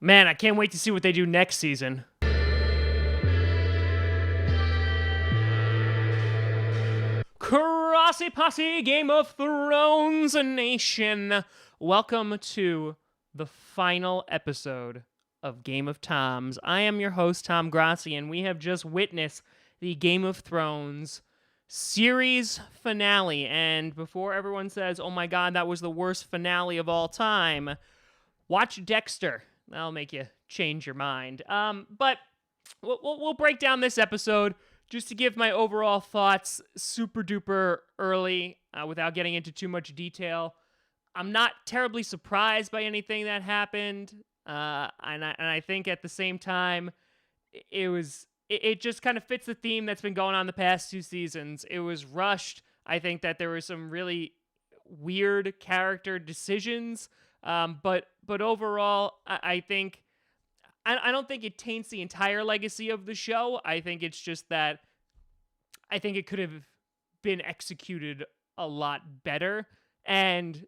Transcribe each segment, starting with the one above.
Man, I can't wait to see what they do next season. Grossi Posse, Game of Thrones Nation. Welcome to the final episode of Game of Toms. I am your host, Tom Grossi, and we have just witnessed the Game of Thrones series finale. And before everyone says, oh my god, that was the worst finale of all time, watch Dexter. That'll make you change your mind. But we'll break down this episode just to give my overall thoughts super duper early without getting into too much detail. I'm not terribly surprised by anything that happened. And I think at the same time, it just kind of fits the theme that's been going on the past two seasons. It was rushed. I think that there were some really weird character decisions. But overall, I think I don't think it taints the entire legacy of the show. I think it's just that I think it could have been executed a lot better. And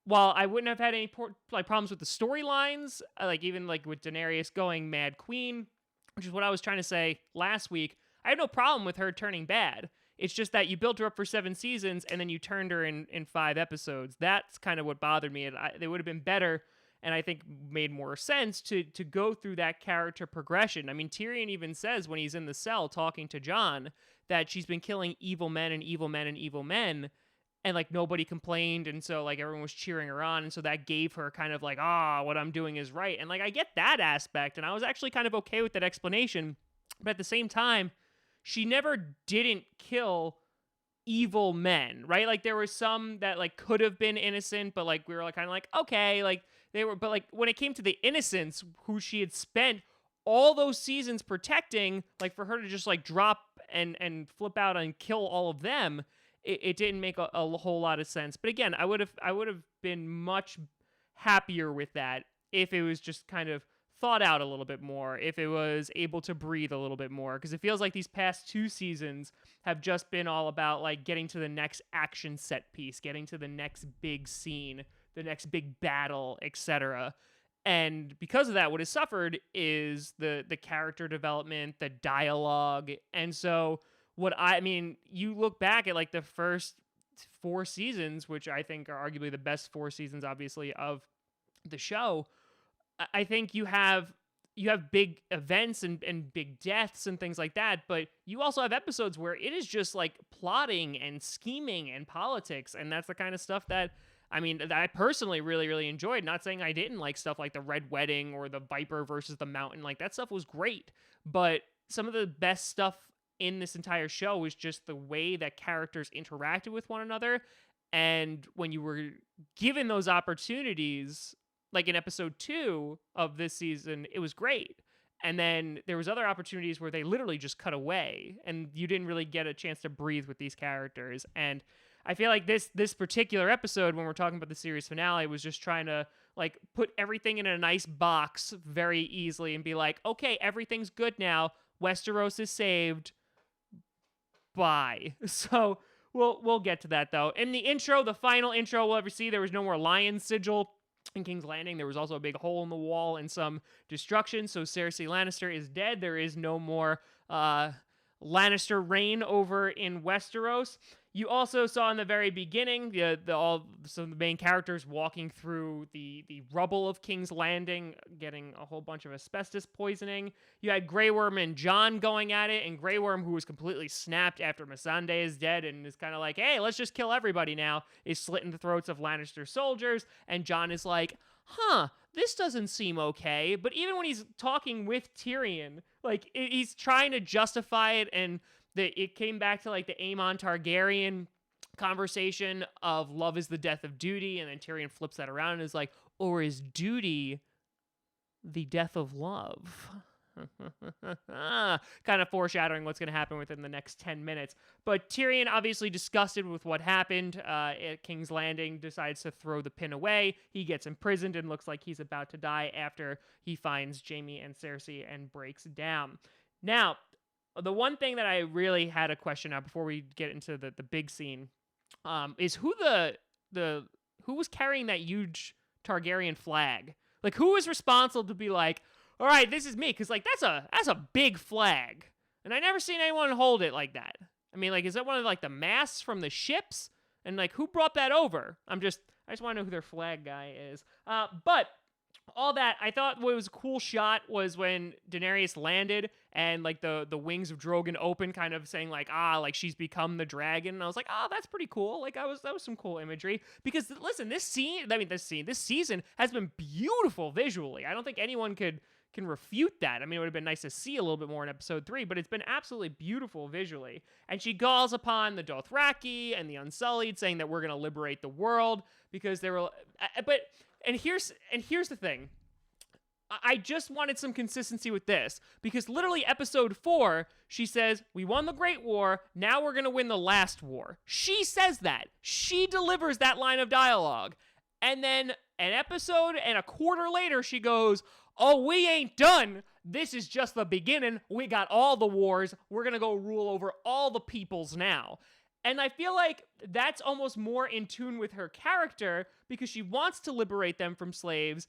while I wouldn't have had any problems with the storylines, even with Daenerys going Mad Queen, which is what I was trying to say last week, I have no problem with her turning bad. It's just that you built her up for 7 seasons and then you turned her in 5 episodes. That's kind of what bothered me. They would have been better, and I think made more sense to go through that character progression. I mean, Tyrion even says when he's in the cell talking to Jon that she's been killing evil men and evil men and evil men, and nobody complained, and so everyone was cheering her on, and so that gave her kind of what I'm doing is right. And I get that aspect, and I was actually kind of okay with that explanation, but at the same time, she never didn't kill evil men, right? There were some that could have been innocent, but we were kind of okay, they were, but when it came to the innocents who she had spent all those seasons protecting, for her to just drop and flip out and kill all of them, it didn't make a whole lot of sense. But again, I would have been much happier with that if it was just kind of thought out a little bit more, if it was able to breathe a little bit more, because it feels like these past 2 seasons have just been all about getting to the next action set piece, getting to the next big scene, the next big battle, etc. And because of that, what has suffered is the character development, the dialogue. And so you look back at the first 4 seasons, which I think are arguably the best 4 seasons, obviously, of the show. I think you have big events and big deaths and things like that, but you also have episodes where it is just plotting and scheming and politics, and that's the kind of stuff that I personally really, really enjoyed. Not saying I didn't like stuff like the Red Wedding or the Viper versus the Mountain. That stuff was great, but some of the best stuff in this entire show was just the way that characters interacted with one another, and when you were given those opportunities, in episode 2 of this season, it was great. And then there was other opportunities where they literally just cut away and you didn't really get a chance to breathe with these characters. And I feel like this particular episode, when we're talking about the series finale, was just trying to put everything in a nice box very easily and be okay, everything's good now. Westeros is saved. Bye. So we'll get to that though. In the intro, the final intro we'll ever see, there was no more lion sigil. In King's Landing, there was also a big hole in the wall and some destruction, so Cersei Lannister is dead. There is no more Lannister reign over in Westeros. You also saw in the very beginning some of the main characters walking through the rubble of King's Landing, getting a whole bunch of asbestos poisoning. You had Grey Worm and Jon going at it, and Grey Worm, who was completely snapped after Missandei is dead and is kind of hey, let's just kill everybody now, is slitting the throats of Lannister soldiers, and Jon is this doesn't seem okay. But even when he's talking with Tyrion, he's trying to justify it, and it came back to the Aemon Targaryen conversation of love is the death of duty, and then Tyrion flips that around and is or is duty the death of love? Kind of foreshadowing what's going to happen within the next 10 minutes. But Tyrion, obviously disgusted with what happened at King's Landing, decides to throw the pin away. He gets imprisoned and looks like he's about to die after he finds Jaime and Cersei and breaks down. Now, the one thing that I really had a question on before we get into the big scene is who was carrying that huge Targaryen flag? Like, who is responsible to be like, all right, this is me? Because, like, that's a big flag. And I never seen anyone hold it like that. I mean, like, is that one of, like, the masts from the ships? And, like, who brought that over? I just want to know who their flag guy is. But all that, I thought what was a cool shot was when Daenerys landed and, like, the wings of Drogon open, kind of saying, like, like, she's become the dragon. And I was like, that's pretty cool. Like, that was some cool imagery. Because, listen, this season has been beautiful visually. I don't think anyone can refute that. I mean, it would have been nice to see a little bit more in episode 3, but it's been absolutely beautiful visually. And she calls upon the Dothraki and the Unsullied, saying that we're going to liberate the world because they were. And here's the thing. I just wanted some consistency with this because literally episode 4, she says, we won the Great War. Now we're going to win the last war. She says that. She delivers that line of dialogue. And then an episode and a quarter later, she goes, oh, we ain't done. This is just the beginning. We got all the wars. We're going to go rule over all the peoples now. And I feel like that's almost more in tune with her character because she wants to liberate them from slaves.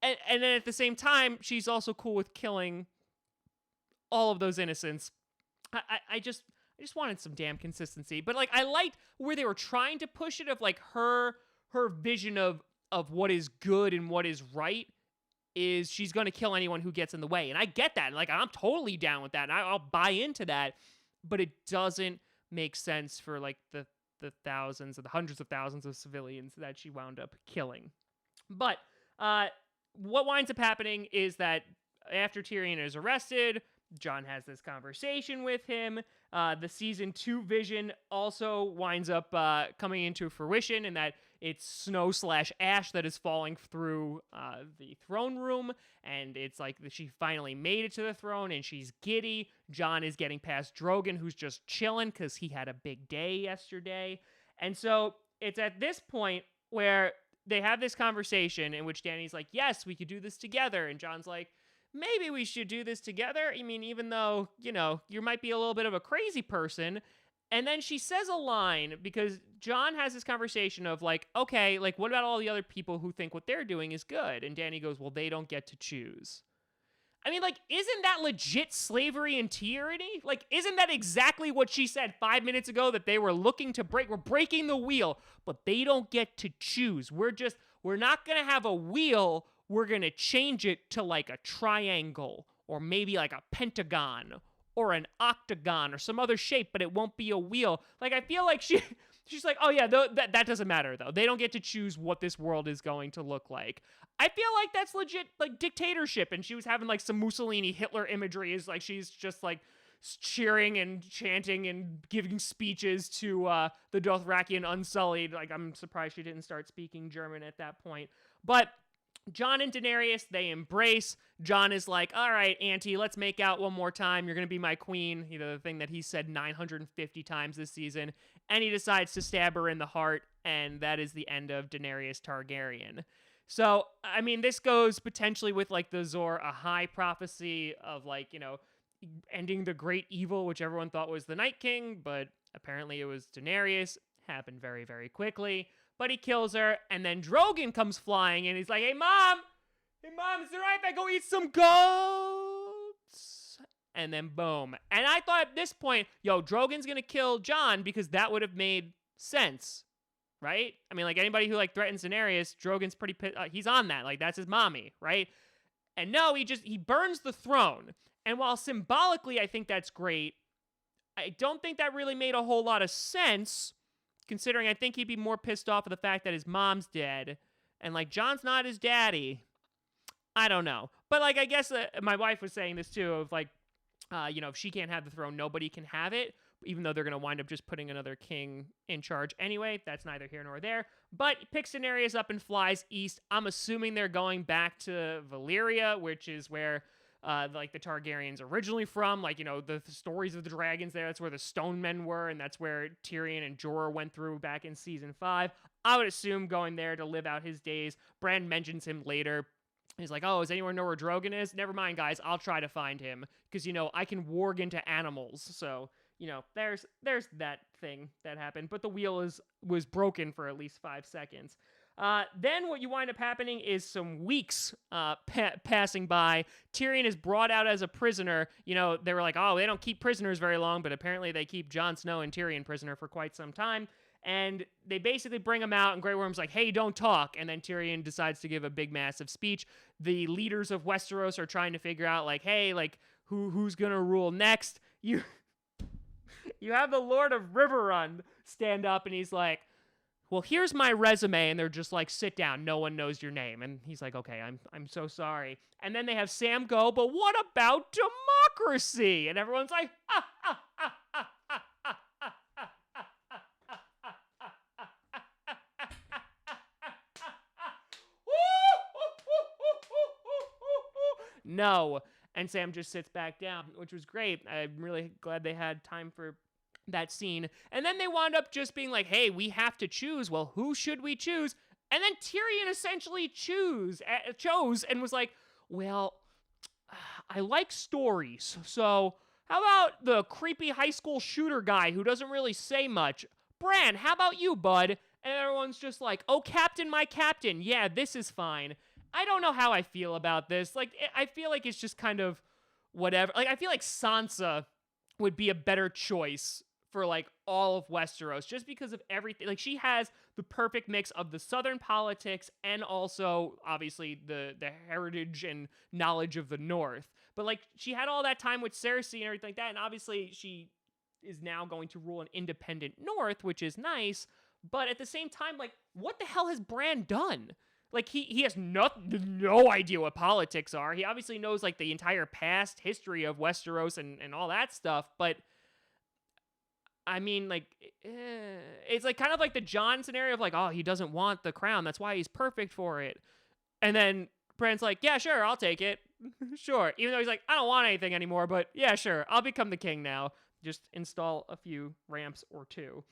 And then at the same time, she's also cool with killing all of those innocents. I just wanted some damn consistency. But, like, I liked where they were trying to push it of, like, her vision of what is good and what is right is she's going to kill anyone who gets in the way. And I get that. Like, I'm totally down with that. And I'll buy into that. But it doesn't make sense for, like, the thousands or the hundreds of thousands of civilians that she wound up killing. But what winds up happening is that after Tyrion is arrested, Jon has this conversation with him. The season 2 vision also winds up coming into fruition in that it's snow/ash that is falling through the throne room, and it's like she finally made it to the throne, and she's giddy. Jon is getting past Drogon, who's just chilling because he had a big day yesterday. And so it's at this point where they have this conversation in which Dany's like, yes, we could do this together. And Jon's like, maybe we should do this together. I mean, even though, you might be a little bit of a crazy person. And then she says a line because Jon has this conversation of like, okay, like what about all the other people who think what they're doing is good? And Dany goes, well, they don't get to choose. I mean, like, isn't that legit slavery and tyranny? Like, isn't that exactly what she said 5 minutes ago that they were looking to break? We're breaking the wheel, but they don't get to choose. We're not going to have a wheel. We're going to change it to like a triangle or maybe like a pentagon or an octagon or some other shape, but it won't be a wheel. Like, I feel like she's like, oh yeah, that doesn't matter though. They don't get to choose what this world is going to look like. I feel like that's legit like dictatorship. And she was having like some Mussolini Hitler imagery is like, she's just like cheering and chanting and giving speeches to the Dothraki and Unsullied. Like, I'm surprised she didn't start speaking German at that point. But Jon and Daenerys, they embrace. Jon is like, all right, Auntie, let's make out one more time. You're going to be my queen. The thing that he said 950 times this season. And he decides to stab her in the heart. And that is the end of Daenerys Targaryen. So, I mean, this goes potentially with like the Azor Ahai prophecy of like, ending the great evil, which everyone thought was the Night King. But apparently it was Daenerys. Happened very, very quickly. But he kills her, and then Drogon comes flying, and he's like, hey, Mom, is it all right if I go eat some goats? And then boom. And I thought at this point, Drogon's going to kill Jon because that would have made sense, right? I mean, like, anybody who, like, threatens Daenerys, Drogon's pretty he's on that. Like, that's his mommy, right? And no, he burns the throne. And while symbolically I think that's great, I don't think that really made a whole lot of sense, considering I think he'd be more pissed off at the fact that his mom's dead. And, like, Jon's not his daddy. I don't know. But, like, I guess my wife was saying this, too, of, like, if she can't have the throne, nobody can have it, even though they're going to wind up just putting another king in charge anyway. That's neither here nor there. But he picks Daenerys up and flies east. I'm assuming they're going back to Valyria, which is where like the Targaryens originally from, like, the stories of the dragons there. That's where the stone men were, and that's where Tyrion and Jorah went through back in season 5. I would assume going there to live out his days. Bran mentions him later. He's like, oh, does anyone know where Drogon is? Never mind, guys. I'll try to find him because, I can warg into animals. So, there's that thing that happened. But the wheel was broken for at least 5 seconds. Then what you wind up happening is some weeks passing by. Tyrion is brought out as a prisoner. You know, they were like, oh, they don't keep prisoners very long, but apparently they keep Jon Snow and Tyrion prisoner for quite some time. And they basically bring him out, and Grey Worm's like, hey, don't talk. And then Tyrion decides to give a big, massive speech. The leaders of Westeros are trying to figure out, like, hey, like, who's gonna rule next? You have the Lord of Riverrun stand up, and he's like, well, here's my resume. And they're just like, sit down. No one knows your name. And he's like, okay, I'm so sorry. And then they have Sam go, but what about democracy? And everyone's like, no. And Sam just sits back down, which was great. I'm really glad they had time for that scene. And then they wound up just being like, hey, we have to choose. Well, who should we choose? And then Tyrion essentially chose and was like, well, I like stories. So how about the creepy high school shooter guy who doesn't really say much? Bran, how about you, bud? And everyone's just like, oh, Captain, my captain. Yeah, this is fine. I don't know how I feel about this. Like, I feel like it's just kind of whatever. Like, I feel like Sansa would be a better choice for, like, all of Westeros just because of everything. Like, she has the perfect mix of the southern politics and also, obviously, the heritage and knowledge of the north. But, like, she had all that time with Cersei and everything like that, and obviously she is now going to rule an independent north, which is nice. But at the same time, like, what the hell has Bran done? Like, he has no idea what politics are. He obviously knows, like, the entire past history of Westeros and all that stuff, but, I mean, like, it's, like, kind of like the Jon scenario of, like, oh, he doesn't want the crown, that's why he's perfect for it. And then Bran's like, yeah, sure, I'll take it. Sure. Even though he's like, I don't want anything anymore, but yeah, sure, I'll become the king now. Just install a few ramps or two.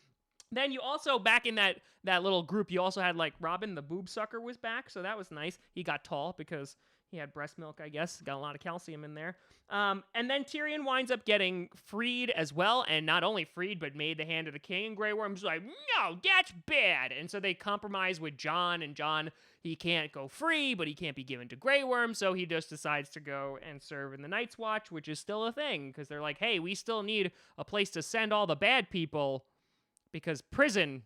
Then you also, back in that little group, you also had, like, Robin the boob sucker was back, so that was nice. He got tall because he had breast milk, I guess. Got a lot of calcium in there. And then Tyrion winds up getting freed as well, and not only freed, but made the hand of the king, and Grey Worm's like, no, that's bad! And so they compromise with Jon, and Jon, he can't go free, but he can't be given to Grey Worm, so he just decides to go and serve in the Night's Watch, which is still a thing, because they're like, hey, we still need a place to send all the bad people, because prison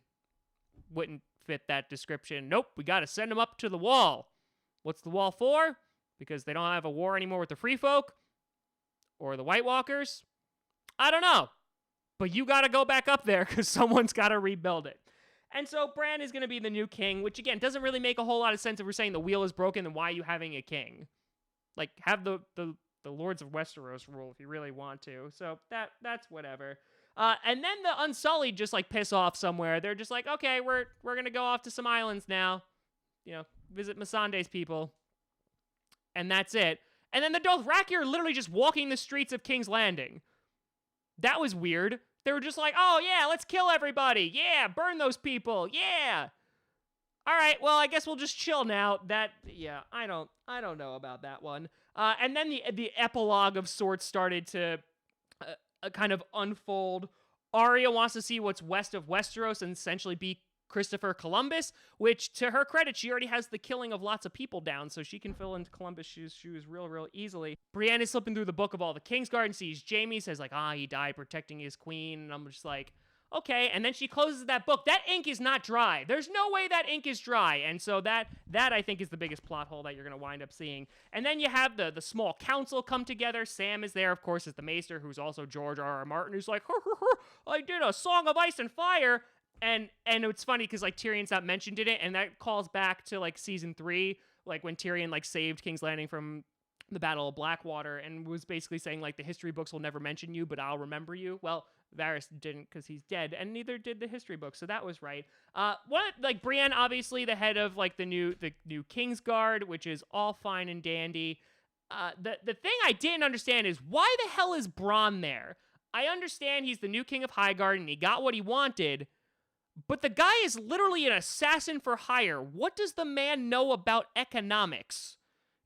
wouldn't fit that description. Nope, we gotta send them up to the wall. What's the wall for? Because they don't have a war anymore with the Free Folk? Or the White Walkers? I don't know. But you gotta go back up there, because someone's gotta rebuild it. And so Bran is gonna be the new king, which again, doesn't really make a whole lot of sense if we're saying the wheel is broken, then why are you having a king? Like, have the Lords of Westeros rule if you really want to. So that's whatever. And then the Unsullied just, like, piss off somewhere. They're just like, okay, we're gonna go off to some islands now. You know, visit Missandei's people. And that's it. And then the Dothraki are literally just walking the streets of King's Landing. That was weird. They were just like, oh, yeah, let's kill everybody. Yeah, burn those people. Yeah. All right, well, I guess we'll just chill now. Yeah, I don't know about that one. And then the epilogue of sorts started to kind of unfold. Arya wants to see what's west of Westeros and essentially be Christopher Columbus, which, to her credit, she already has the killing of lots of people down, so she can fill in Columbus' shoes real easily. Brienne is slipping through the book of all the Kingsguard and sees Jaime, says, like, he died protecting his queen, and I'm just like, okay, and then she closes that book. That ink is not dry. There's no way that ink is dry, and so that I think is the biggest plot hole that you're going to wind up seeing. And then you have the small council come together. Sam is there, of course, as the Maester, who's also George R.R. Martin, who's like, I did a Song of Ice and Fire, and it's funny, because, like, Tyrion's not mentioned in it, and that calls back to, like, season 3, like, when Tyrion, like, saved King's Landing from the Battle of Blackwater, and was basically saying, like, the history books will never mention you, but I'll remember you. Well, Varys didn't, because he's dead, and neither did the history books, so that was right. Brienne, obviously, the head of, like, the new Kingsguard, which is all fine and dandy. The thing I didn't understand is, why the hell is Bronn there? I understand he's the new king of Highgarden, and he got what he wanted, but the guy is literally an assassin for hire. What does the man know about economics?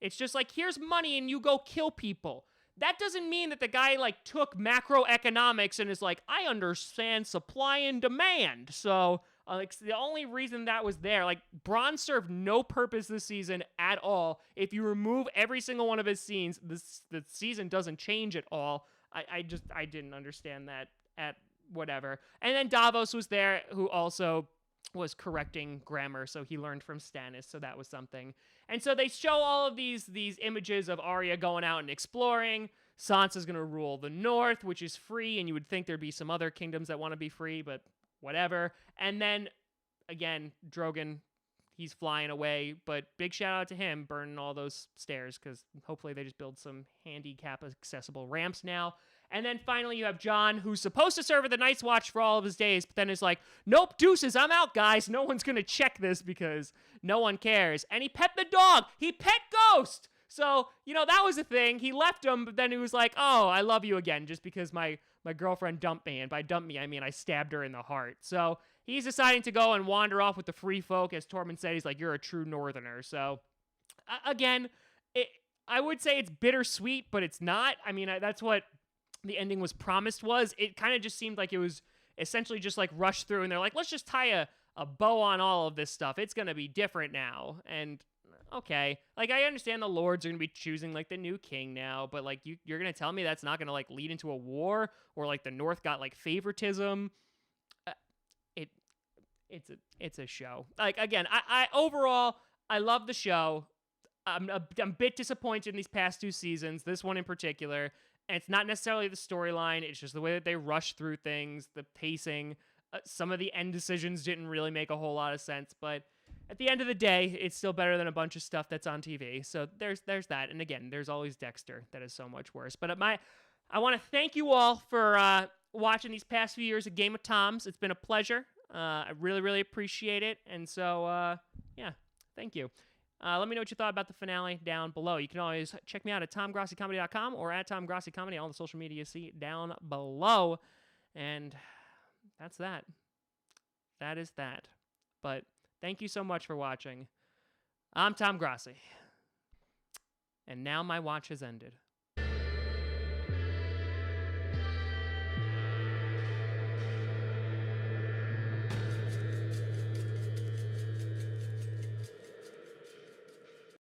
It's just like, here's money and you go kill people. That doesn't mean that the guy, like, took macroeconomics and is like, I understand supply and demand, so Like the only reason that was there, like Bronn served no purpose this season at all. If you remove every single one of his scenes, the season doesn't change at all. I didn't understand that at whatever. And then Davos was there, who also was correcting grammar, so he learned from Stannis, so that was something. And so they show all of these images of Arya going out and exploring. Sansa's going to rule the north, which is free, and you would think there'd be some other kingdoms that want to be free, but whatever. And then, again, Drogon, he's flying away, but big shout out to him burning all those stairs, because hopefully they just build some handicap-accessible ramps now. And then finally you have Jon, who's supposed to serve at the Night's Watch for all of his days, but then is like, nope, deuces, I'm out, guys. No one's going to check this because no one cares. And he pet the dog. He pet Ghost. So, that was a thing. He left him, but then he was like, oh, I love you again, just because my girlfriend dumped me. And by dumped me, I mean I stabbed her in the heart. So he's deciding to go and wander off with the free folk. As Tormund said, he's like, you're a true northerner. So, again, I would say it's bittersweet, but it's not. I mean, that's what the ending was promised was. It kind of just seemed like it was essentially just like rushed through, and they're like, let's just tie a bow on all of this stuff. It's going to be different now. And okay, like I understand the lords are going to be choosing like the new king now, but like you're going to tell me that's not going to like lead into a war, or like the North got like favoritism. It's a show. Like, again, I overall, I love the show. I'm a bit disappointed in these past two seasons, this one in particular. And it's not necessarily the storyline, it's just the way that they rush through things, the pacing. Some of the end decisions didn't really make a whole lot of sense, but at the end of the day, it's still better than a bunch of stuff that's on TV. So there's that. And again, there's always Dexter, that is so much worse. But I want to thank you all for watching these past few years of Game of Toms. It's been a pleasure. I really, really appreciate it. And so, yeah, thank you. Let me know what you thought about the finale down below. You can always check me out at TomGrossiComedy.com or at TomGrossiComedy, all the social media you see down below. And that's that. That is that. But thank you so much for watching. I'm Tom Grossi. And now my watch has ended.